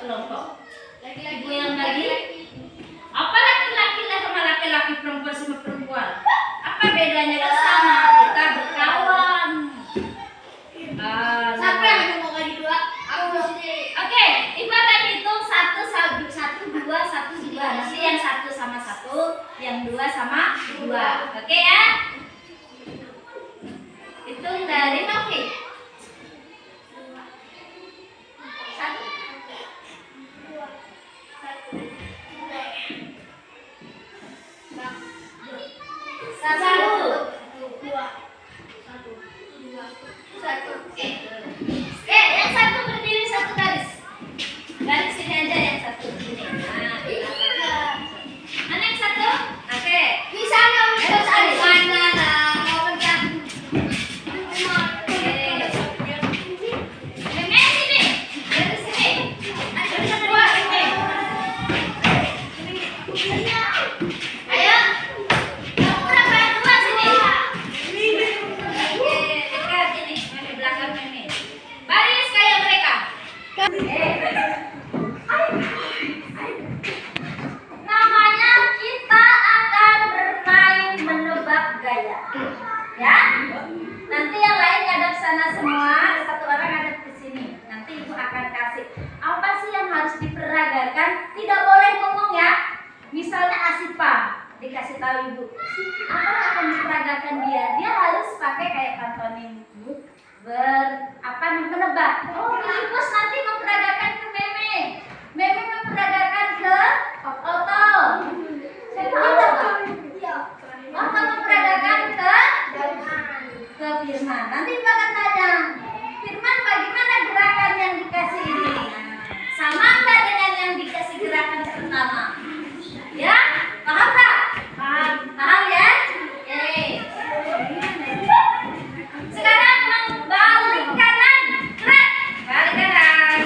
kelompok. Ibu yang bagi. Apa laki-laki sama laki-laki, perempuan sama perempuan? Apa bedanya? Sama kita berkawan. Siapa yang mau bagi dua? Aku sendiri. Oke, Ibu akan hitung 1, 2, 1, 2. Nanti yang 1 sama 1, yang 2 sama 2. Oke ya? Hitung dari Novi. 1. 1. Yang 1 berdiri 1 garis. Garis sini aja yang 1 sini. Nah, mana yang 1? Oke. Di sana udah di mana lah? Mau pencet. Yang sini. Dari sini. Ada 2 sini. Ayo. Kamu berapa yang 2 sini? Oke, dekat ini. Di belakang ini. Baris kayak mereka. Namanya kita akan bermain menebak gaya. Ya? Nanti yang lain ngadep sana semua, satu orang ngadep ke sini. Nanti Ibu akan kasih apa sih yang harus diperagakan. Tidak boleh ngomong ya. Misalnya Asipa, dikasih tahu Ibu. Apa yang akan diperagakan dia? Dia harus pakai kayak pantonim. Menebak. Oh, Filipus nanti memperagakan ke Meme. Meme memperagakan ke Oto. Oto memperagakan ke Firman. Nanti Ibu akan tanya, Firman bagaimana gerakan yang dikasih ini? Sama enggak dengan yang dikasih gerakan pertama? Ya? Paham enggak? Paham ya? Oke. Sekarang balik kanan. Gerak. Balik kanan.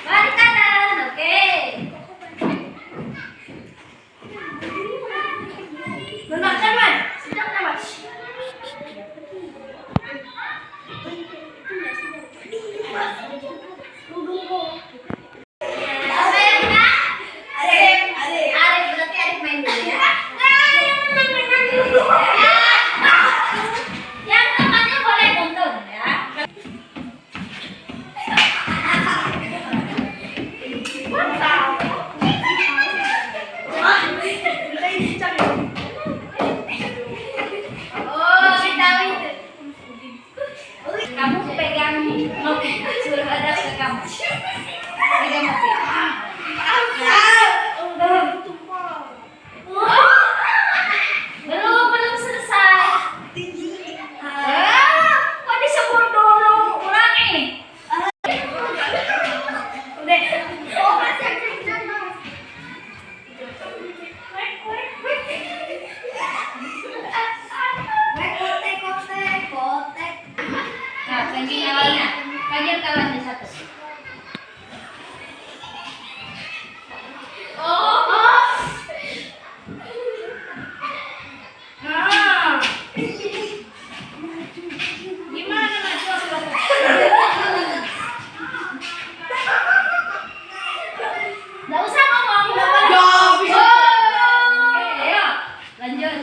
Balik kanan. Oke. Benar teman. Sedang teman. Apa yang menang? Arif berarti Arif main dulu ya. Yang temannya boleh nonton ya. Oh, tahu itu. Kamu pegang Novi, suruh ada ke kamu. Pegang Novi. Belum selesai. Kok disebut dulu? Ulangi. Udah. Oh, masih ada. Kotek. Nah, ranking awalnya. Kalian kawannya 1. Gimana Najwa? Nggak usah ngomong. Ya, bisa. Oke, ayo. Lanjut.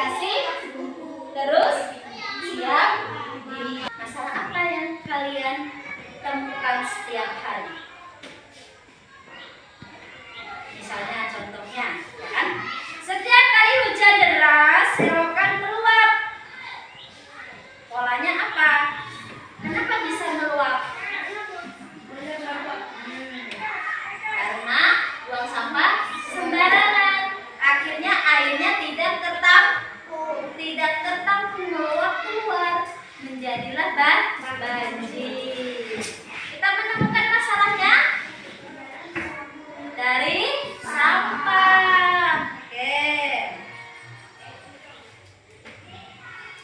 kasih, terus siap di masalah apa yang kalian temukan setiap hari. Misalnya contohnya, ya kan? Setiap kali hujan deras, selokan meluap. Polanya apa? Kenapa bisa meluap? Karena buang sampah sembarangan. Akhirnya airnya tidak tertampung meluap keluar. Menjadilah banjir. Kita menemukan masalahnya dari sampah. Oke.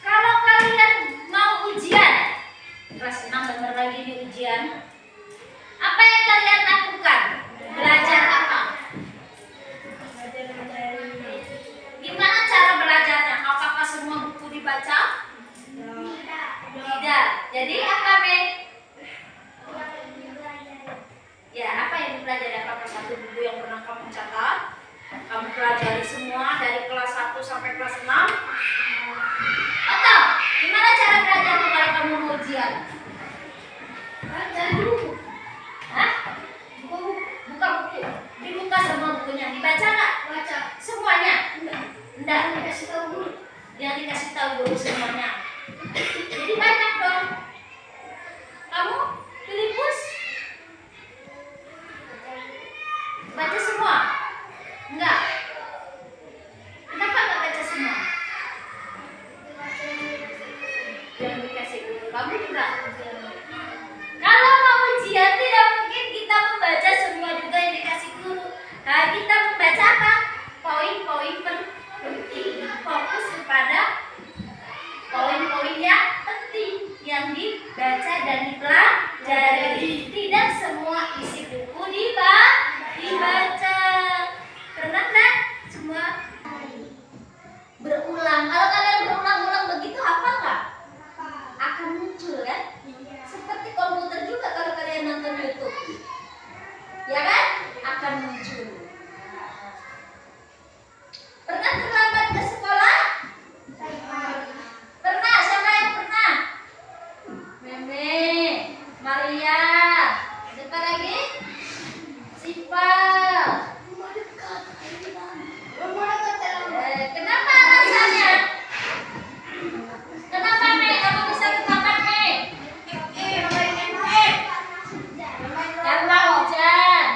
Kalau kalian mau ujian, kelas 6 bentar lagi di ujian, apa yang kalian lakukan? Belajar apa? Gimana cara belajarnya? Apakah semua buku dibaca? Tidak. Jadi apa, Mei? Ya, apa yang dipelajari? Apakah satu buku yang pernah kamu catat? Kamu pelajari semua dari kelas 1 sampai kelas 6? Atau gimana cara belajarmu kalau kamu mau ujian? Dari buku. Hah? Buka buku. Dibuka semua bukunya. Dibaca nggak? Baca. Semuanya? Enggak. Dikasih tahu guru. Yang dikasih tahu guru semuanya. Jadi banyak dong. Kamu Filipus baca semua? Enggak. Kenapa enggak baca semua? Yang dikasih guru. Kamu juga. Kalau mau ujian tidak mungkin kita membaca semua juga yang dikasih guru. Nah, kita membaca apa? Poin-poin penting. Fokus kepada poin-poin yang penting yang dibaca dan dipelajari. Tidak semua isi buku dibaca. Pernah nggak? Semua berulang. Kalau kalian berulang-ulang begitu, hafal nggak? Akan muncul kan? Seperti komputer juga kalau kalian nonton YouTube, ya kan? Akan muncul. Pernah terlambat ke sekolah? Pernah? Siapa yang pernah? Meme, Maria, siapa lagi? Sipa. Kenapa alasannya? Kenapa, Me? Kamu bisa terlambat, Me? Karena hujan.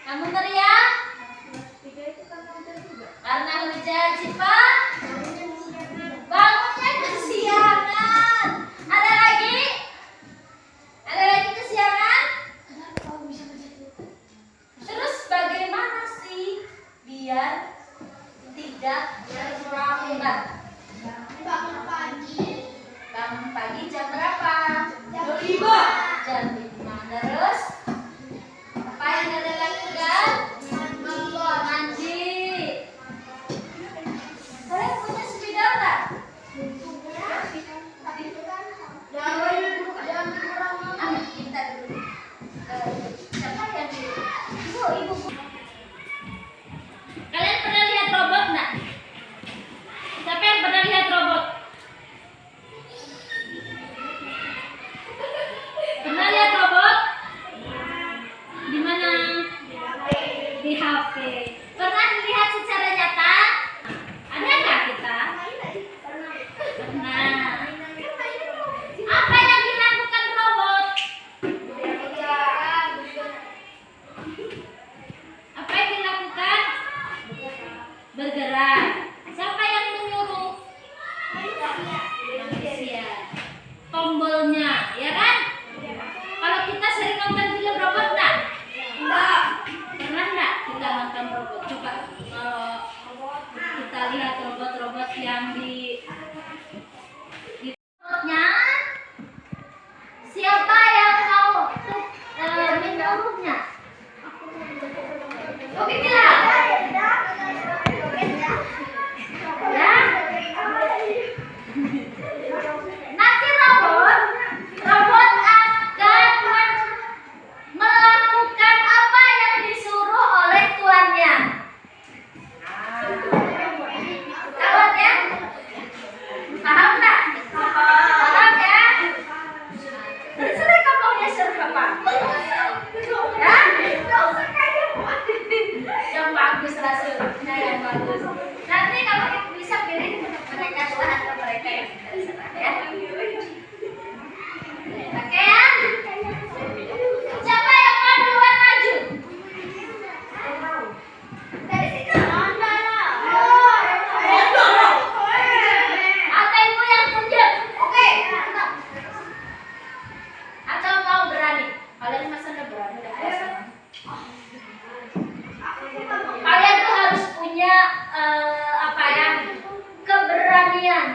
Kamu Maria? Karena hujan. Sipa? Bangunnya kesiangan. Ada lagi? Ada lagi kesiangan? Terus bagaimana sih biar tidak terlambat? Bangun pagi jam berapa? Jam 5. Terus apa yang ada lakukan? Mandi. Kalian punya sepeda enggak? Kita dulu. Siapa yang di? Ibu. Kalian pernah lihat robot enggak? Siapa yang pernah lihat robot? Pernah lihat robot? Di mana? Di HP. Pernah dilihat secara nyata? Ada nggak kita? Pernah. Apa yang dilakukan robot? Apa yang dilakukan? Bergerak. Siapa yang menyuruh? Manusia. Tombolnya, ya kan? Kalau kita sering nonton film robot enggak? Enggak. Pernah enggak kita nonton robot? Coba kalau kita lihat robot-robot yang di robotnya, siapa yang mau menyuruhnya? Oke, bilang. Ya?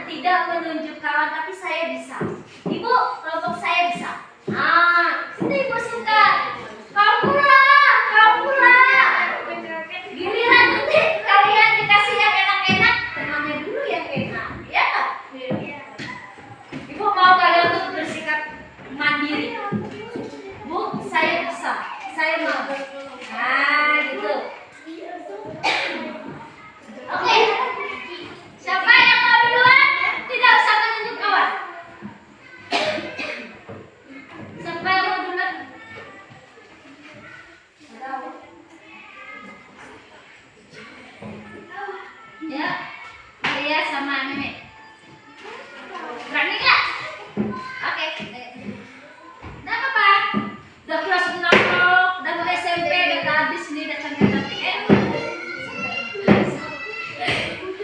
tidak menunjuk kawan, tapi saya bisa. Ibu, kelompok saya bisa. Nah, sini Ibu Sinta. Kamu lah. Giliran nanti kalian dikasih yang enak-enak, temannya dulu yang enak, ya nggak? Ibu mau kalian untuk bersikap mandiri. Bu, saya bisa, saya mau. Nah, gitu. Oke. Siapa yang mau duluan? Tidak usah menunjuk kawan. Siapa yang mau duluan? Ya, Maria sama Meme. Berani nggak? Oke. Nggak apa-apa. Udah kelas 6 kok, udah mulai SMP, udah habis nih, udah cantik-cantik.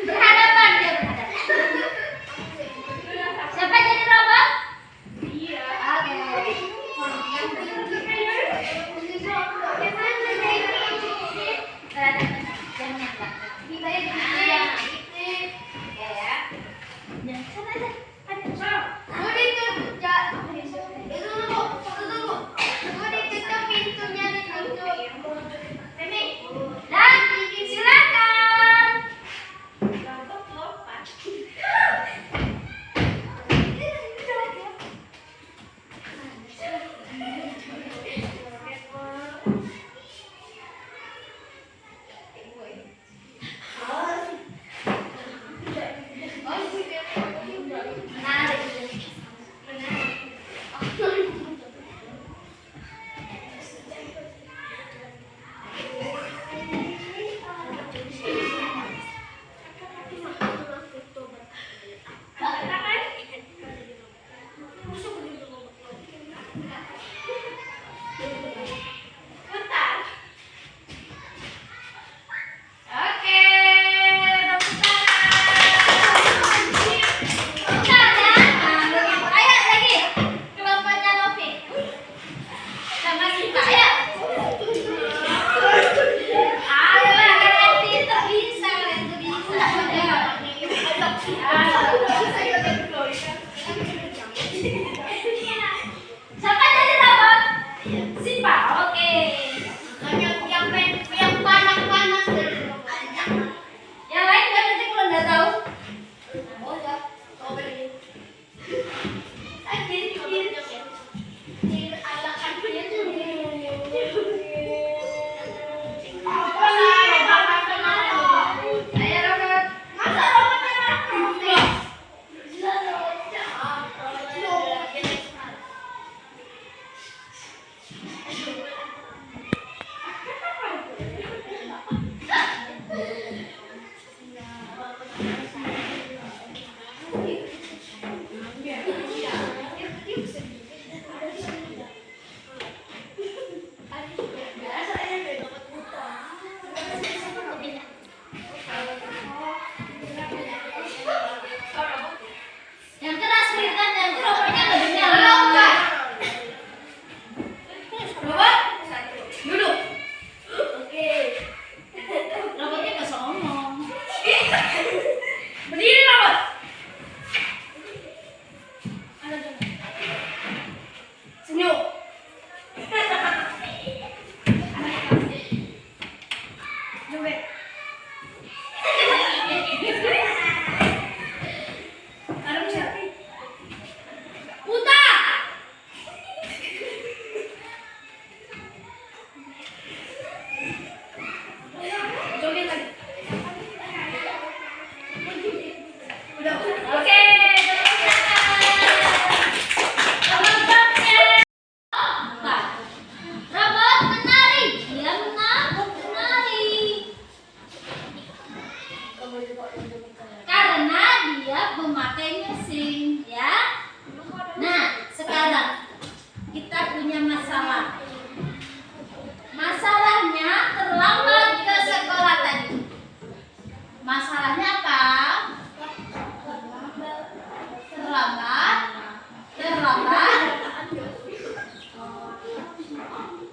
Berhadapan dia berhadapan. Siapa jadi robot? Iya. Oke. Dan silakan. Oke, bentar ya. Ayo lagi, kelompoknya Novi sama Sinta, ayo. Ayolah, kalian pintar, bisa, kalian tuh bisa. Siapa jadi robot? Simpa, oke. Yang panas-panas dari robotnya. Yang lain kan nanti kalau nggak tahu. Oh ya, oh beli. Ayo robot. Masa robotnya robot? Yang keras berikan, yang robotnya lebih nyala. Robot, duduk. Oke. Robotnya nggak usah ngomong. Berdiri robot. Senyum. Joget. Putar. Joget lagi. Udah. Oke. Robot menari. Dia menari. Karena dia memakai mesin, ya. Nah, sekarang kita punya masalah. Masalahnya terlambat ke sekolah tadi. Masalahnya apa? Terlambat.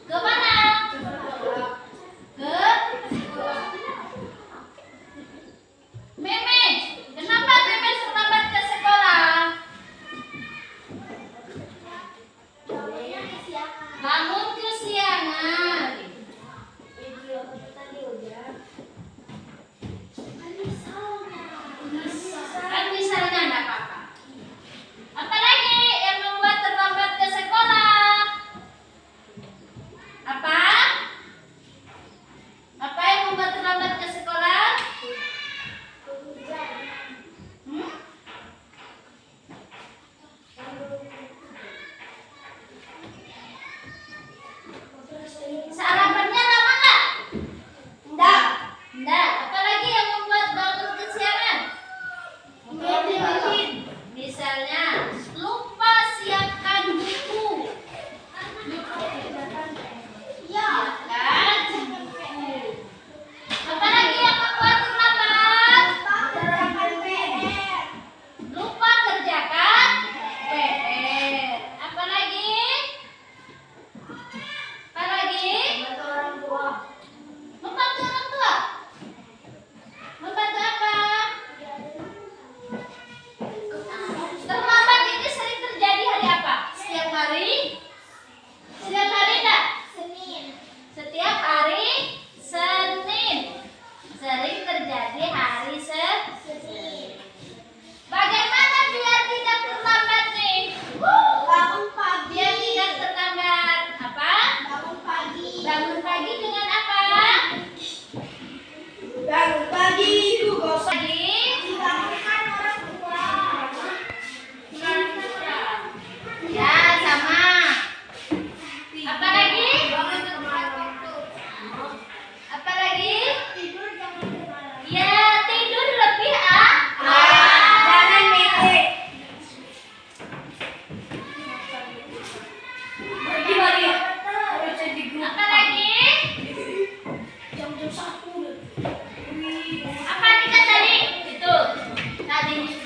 Ke mana? Ke Memes. Kenapa Memes terlambat ke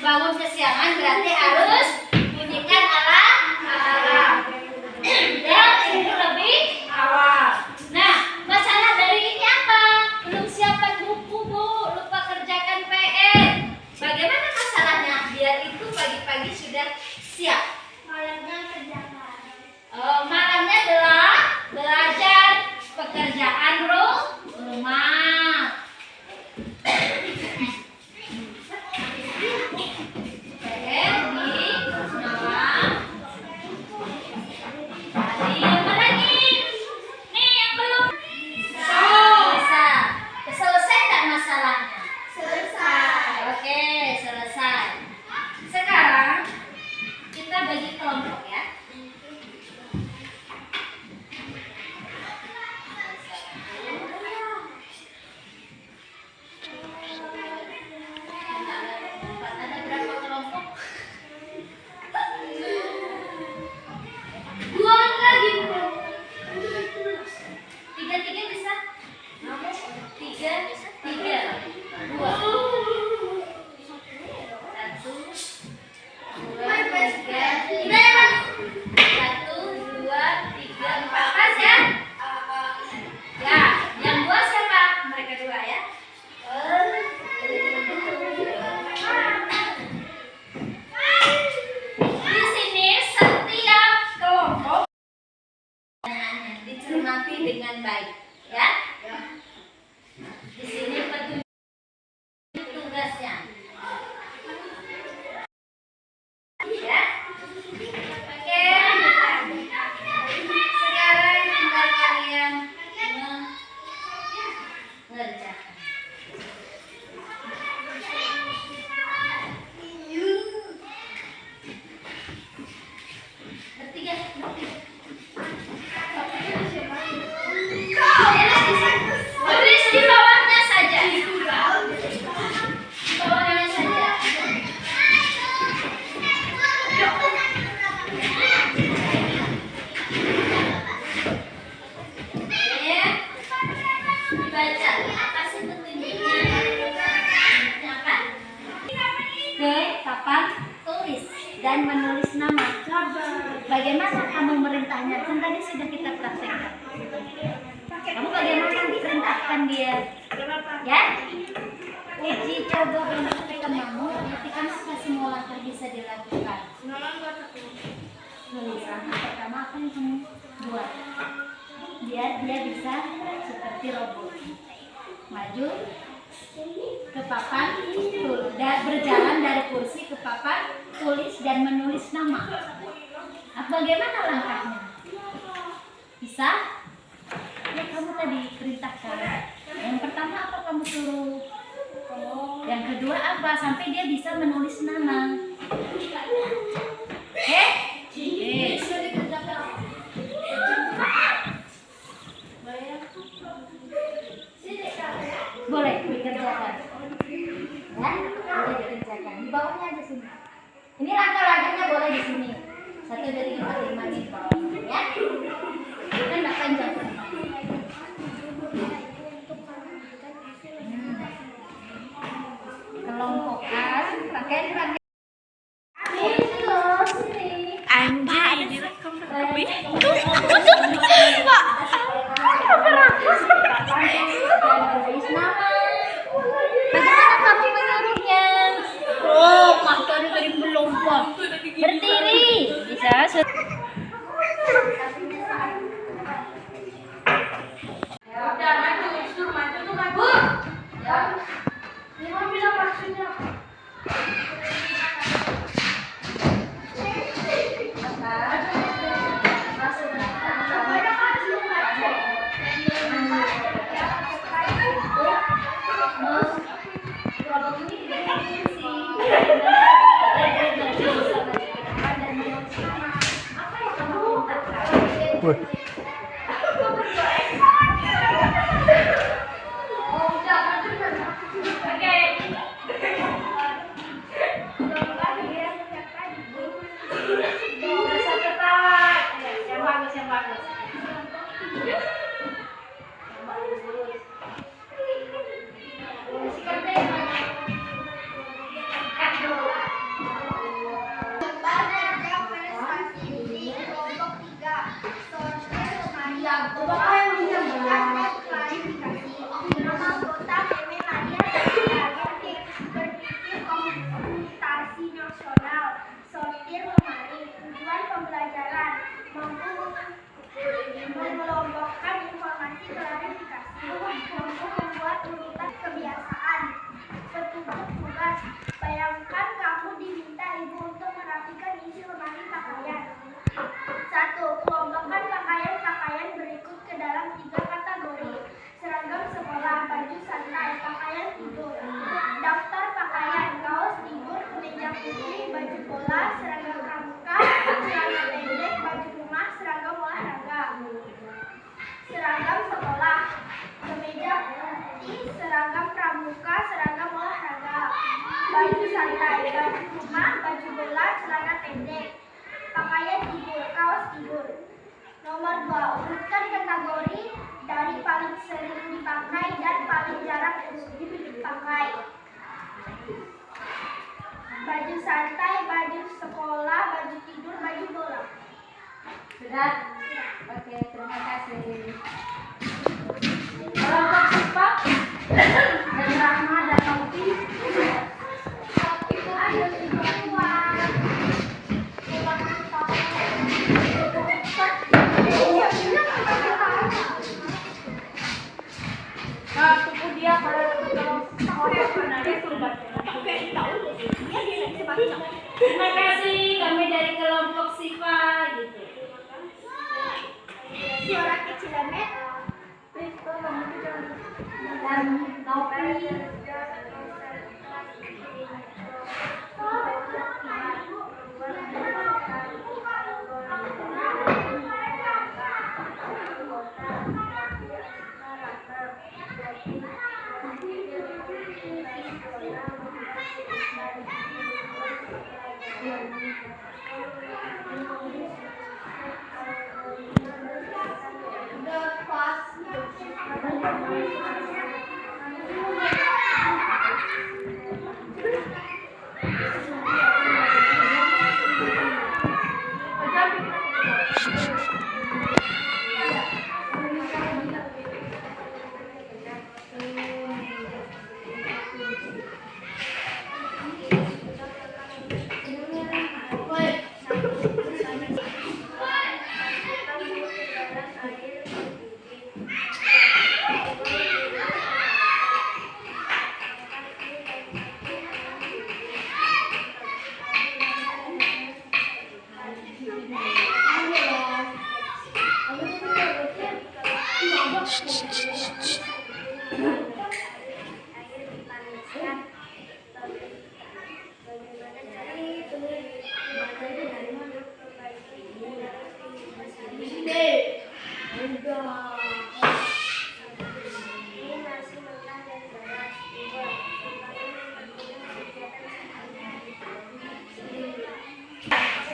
bangun kesiangan berarti harus bunyikan alarm. Dan tidur lebih awal. Nah, masalah dari ini apa? Belum siapkan buku, Bu. Lupa kerjakan PR. Bagaimana masalahnya? Biar itu pagi-pagi sudah siap. Malamnya kerjakan. Malamnya adalah belajar pekerjaan rumah. Dicermati dengan baik, ya. Di sini petunjuk tugasnya, ya. Oke. Sekarang tinggal kalian mengerjakan. Bertiga. Tulis di bawahnya saja. Di bawahnya saja. Ya. Dibaca. Apa sih petunjuknya? Apa? Ke papan tulis dan menulis nama. Bagaimana kamu merintahnya? Kan tadi sudah kita praktekkan. Kamu bagaimana perintahkan dia? Ya? Uji coba buktikan kamu, buktikan apa semua langkah bisa dilakukan. Tulis langkah pertama apa yang kamu buat? Biar dia bisa seperti robot. Maju ke papan tulis, berjalan dari kursi ke papan tulis dan menulis nama. Bagaimana langkahnya? Bisa? Ya kamu tadi perintahkan. Yang pertama apa kamu suruh? Yang kedua apa? Sampai dia bisa menulis nama. Boleh dikerjakan. Ya, boleh dikerjakan. Di bawahnya aja sini. Ini langkah-langkahnya boleh di sini. 1, 2, 3, 4, 5 di bawahnya, ya. Kan nggak panjang. Kelompokkan pakai Anjir, direkam lebih. Bagaimana kamu menyuruhnya? Oh, makan tadi belum, Pak. Berdiri. Bisa. Udah maju, suruh maju tuh maju. Ya. Ini mau bilang maksudnya. pakaian. 1. Kelompokkan pakaian-pakaian berikut ke dalam 3 kategori. Seragam sekolah, baju santai, pakaian tidur. Daftar pakaian: kaos tidur, kemeja putih, baju bola, seragam pramuka, celana pendek, baju rumah, seragam olahraga. Seragam sekolah: kemeja putih, seragam pramuka, seragam olahraga. Baju santai, baju rumah, baju bola, celana pendek. Pakaian tidur, kaos tidur. Nomor 2. Urutkan kategori dari paling sering dipakai dan paling jarang dipakai. Baju santai, baju sekolah, baju tidur, baju bola. Sudah? Oke, terima kasih. Kelompok sifat dan Rahma dan Novi. Itu ada semua. Tunggu dia kalau sekolah sebenarnya sudah. Terima kasih, kami dari kelompok Siva gitu. Suara kecil Met. Dan Novi.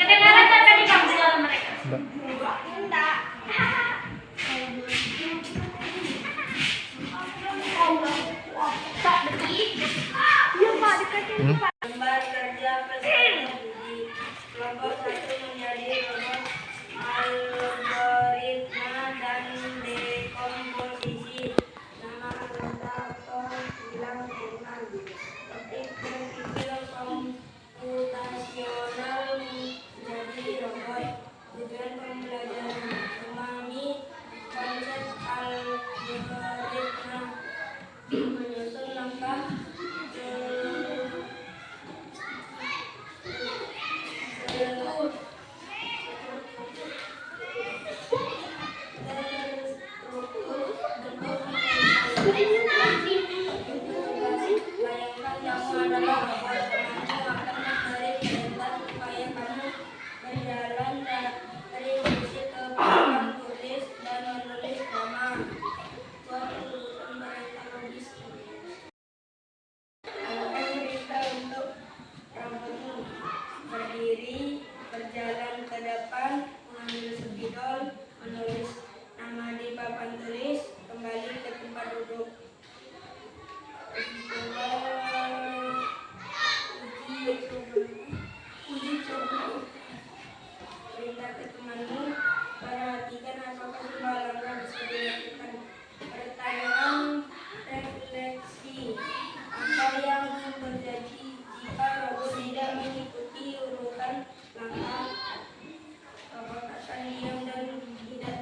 Kedengaran tak tadi kamu suara mereka? Enggak. Gambar kerja peserta uji. Kelompok 1 menjadi rumus algoritma dan dekomposisi. Nama presentator bilang jurnal. Topik berpikir komputasional menjadi robot. Tujuan pembelajaran memahami konsep algoritma, menyusun langkah bayangkan kamu adalah robot. Kamu akan mencari perintah supaya kamu berjalan dari sisi ke papan tulis dan menulis nama. Buat urusan perintah logis. Lakukan perintah untuk robotmu. Berdiri, berjalan ke depan, mengambil spidol, menulis nama di papan tulis, kembali ke tempat duduk. Uji coba. Perintah ke temanmu, perhatikan apakah semua langkah bisa dilakukan. Pertanyaan refleksi. Apa yang terjadi jika robot tidak mengikuti urutan langkah? Robot akan diam dan tidak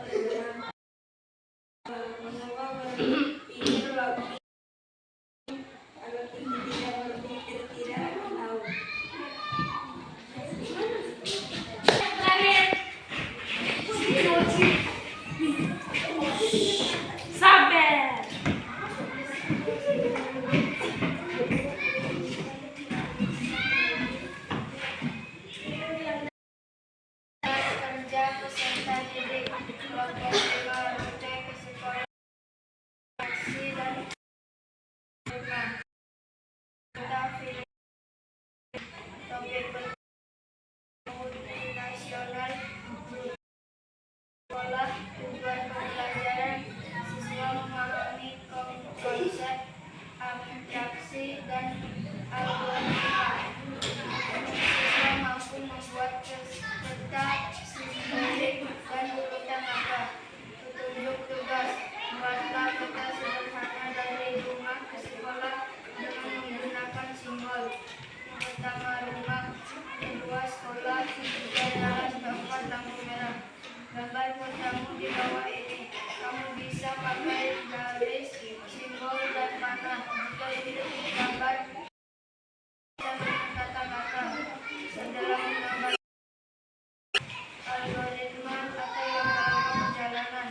di bawah ini. Kamu bisa pakai garis, simbol, dan panah. Jika itu gambar dan kata-kata. Dalam menggambar algoritma kata yang dalam perjalanan.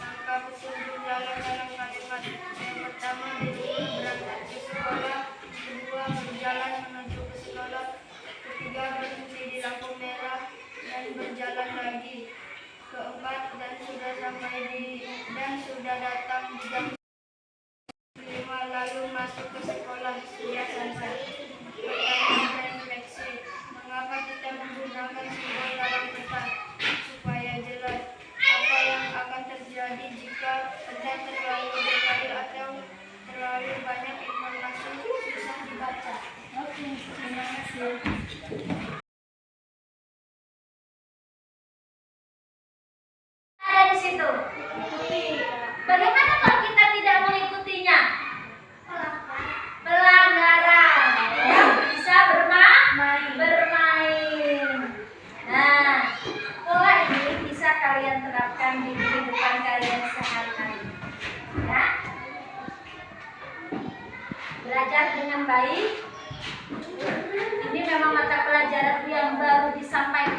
Tanpa petunjuk jalan dalam kalimat. Yang pertama disuruh berangkat ke sekolah, kedua berjalan menuju ke sekolah, ketiga berhenti di lampu merah dan berjalan lagi, keempat dan sudah datang di jam 5 lalu masuk ke sekolah. Sudah selesai. Pertanyaan refleksi. Mengapa kita menggunakan simbol dalam peta? Supaya jelas apa yang akan terjadi jika peta terlalu detail atau terlalu banyak informasi susah dibaca. Oke, terima kasih. Ada di situ. Bagaimana kalau kita tidak mengikutinya? Pelanggaran. Tidak bisa bermain. Nah, pola ini bisa kalian terapkan di kehidupan kalian sehari-hari. Ya. Belajar dengan baik. Ini memang mata pelajaran yang baru disampaikan